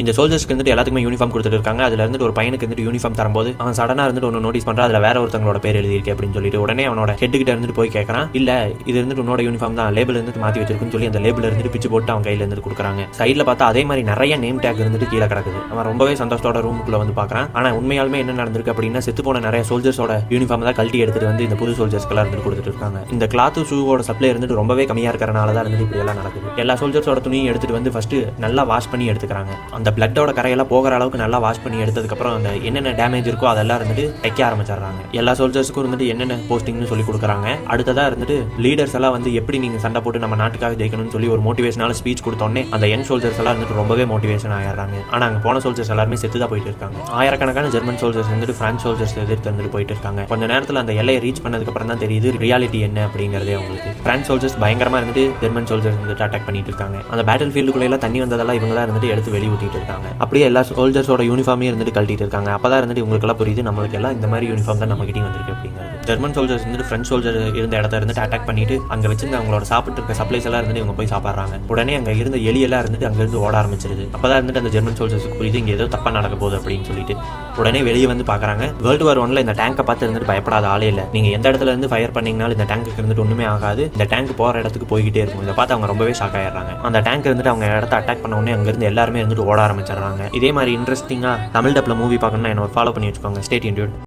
இந்த சோல்ஜர்ஸ்க்கு வந்துட்டு எல்லாத்துக்குமே யூனிஃபார்ம் கொடுத்துட்டு இருக்காங்க. அதுல இருந்துட்டு ஒரு பையனுக்கு வந்துட்டு யூனிஃபார்ம் தரும்போது அவன் சடனா இருந்துட்டு ஒன்று நோட்டீஸ் பண்றான், அதுல வேற ஒருத்தங்களோட பேர் எழுதியிருக்கு அப்படின்னு சொல்லிட்டு உடனே அவனோட ஹெட் கிட்ட இருந்துட்டு போய் கேட்கறான், இல்ல இது இருந்துட்டு உன்னோட யூனிஃபார்ம் தான், லேபிள் இருந்துட்டு மாத்தி வச்சிருக்குன்னு சொல்லி அந்த லேபிள் இருந்துட்டு பிச்சு போட்டு அவன் கையில இருந்து கொடுக்குறாங்க. சைட்ல பார்த்தா அதே மாதிரி நிறைய நேம் டேக் இருந்துட்டு கீழே கிடக்குது. அவன் ரொம்பவே சந்தோஷத்தோட ரூமுக்குள்ள வந்து பாக்குறான். ஆனா உண்மையாலுமே என்ன நடந்திருக்கு அப்படின்னா, செத்து போன நிறைய சோல்ஜர்ஸோட யூனிஃபார்ம் தான் கழட்டி எடுத்துட்டு வந்து இந்த புது சோல்ஜர்ஸ்க்கெல்லாம் இருந்துட்டு கொடுத்துட்டு இருக்காங்க. இந்த கிளாத் ஷூவோட சப்ளை இருந்துட்டு ரொம்பவே கம்மியா இருக்கிறனால தான் இருந்துட்டு இப்படி எல்லாம் நடக்குது. எல்லா சோல்ஜர்ஸோட துணியும் எடுத்துட்டு வந்து ஃபர்ஸ்ட் நல்லா வாஷ் பண்ணி எடுத்துக்கிறாங்க. அந்த பிளட்டோட கரையெல்லாம் போகிற அளவுக்கு நல்லா வாஷ் பண்ணி எடுத்ததுக்கப்புறம் அந்த என்னென்ன டேமேஜ் இருக்கோ அதெல்லாம் இருந்துட்டு தைக்க ஆரம்பிச்சிடுறாங்க. எல்லா சோல்ஜர்ஸுக்கும் இருந்துட்டு என்னென்ன போஸ்டிங்னு சொல்லி கொடுக்குறாங்க. அடுத்ததா இருந்துட்டு லீடர்ஸ் எல்லாம் வந்து எப்படி நீங்க சண்டை போட்டு நம்ம நாட்டுக்காக ஜெயிக்கணும்னு சொல்லி ஒரு மோட்டிவேஷனால ஸ்பீச் கொடுத்தோன்னே அந்த யங் சோல்ஜர்ஸ் எல்லாம் இருந்துட்டு ரொம்பவே மோட்டிவேஷன் ஆயிடுறாங்க. ஆனா அங்க போன சோல்ஜர்ஸ் எல்லாருமே செத்து தான் போயிட்டு இருக்காங்க. ஆயிரக்கணக்கான ஜெர்மன் சோல்ஜர்ஸ் வந்துட்டு பிரான்ஸ் சோல்ஜர்ஸ் எதிர்த்து வந்துட்டு போயிட்டு இருக்காங்க. கொஞ்ச நேரத்தில் அந்த எல்லையை ரீச் பண்ணதுக்கு அப்புறம் தான் தெரியுது ரியாலிட்டி என்ன அப்படிங்கிறதே அவங்களுக்கு. பிரான்ஸ் சோல்ஜர்ஸ் பயங்கரமா இருந்துட்டு ஜெர்மன் சோல்ஜர்ஸ் வந்துட்டு அட்டாக் பண்ணிட்டு இருக்காங்க. அந்த பேட்டில் ஃபீல்டுக்குள்ள எல்லாம் தண்ணி வந்ததெல்லாம் இவங்க தான் இருந்துட்டு எடுத்து வெளியே ஊட்டிட்டு இருக்காங்க. அப்படியே எல்லா சோல்ஜர்ஸோட யூனிஃபார்மே இருந்துட்டு கழட்டிட்டு இருக்காங்க. அப்பதான் இருந்துட்டு உங்களுக்கெல்லாம் புரியுது நம்மளுக்கு எல்லாம் இந்த மாதிரி யூனிஃபார்ம் தான் நம்ம கிட்டே வந்திருக்கு அப்படிங்கிறது. ஜெர்மன் சோல்ஜர்ஸ் வந்துட்டு பிரெஞ்ச் சோல்ஜர் இருந்த இடத்த இருந்துட்டு அட்டாக் பண்ணிட்டு அங்க வச்சிருந்த அவங்களோட சாப்பிட்டு இருக்க சப்ளைஸ் எல்லாம் இருந்துட்டு இவங்க போய் சாப்பிடுறாங்க. உடனே அங்க இருந்த எலியெல்லாம் இருந்துட்டு அங்க இருந்து ஓட ஆரம்பிச்சிருது. அப்பதான் இருந்துட்டு அந்த ஜெர்மன் சோல்ஜர்ஸ்க்கு புரியுது இங்க ஏதோ தப்பா நடக்க போகுது அப்படின்னு சொல்லிட்டு உடனே வெளியே வந்து பாக்குறாங்க. வேர்ல்டு வார் 1 இந்த டேங்கை பார்த்து இருந்துட்டு பயப்படாத ஆளே இல்லை. நீங்க எந்த இடத்துல இருந்து ஃபயர் பண்ணீங்கனாலும் இந்த டேங்க்கு இருந்துட்டு ஒண்ணுமே ஆகாது. இந்த டேங்க் போற இடத்துக்கு போய்கிட்டே இருக்கும். இதை பார்த்து அவங்க ரொம்பவே ஷாக் ஆயிடுறாங்க. அந்த டேங்க் இருந்துட்டு அவங்க இடத்த அட்டாக் பண்ண உடனே அங்க இருந்து எல்லாருமே இருந்துட்டு ஓட ஆரம்பிச்சிடுறாங்க. இதே மாதிரி இன்ட்ரெஸ்டிங்கா தமிழ் டப்ல மூவி பார்க்கணும்னா என்ன ஃபாலோ பண்ணி வச்சுக்கோங்க. Stay tuned.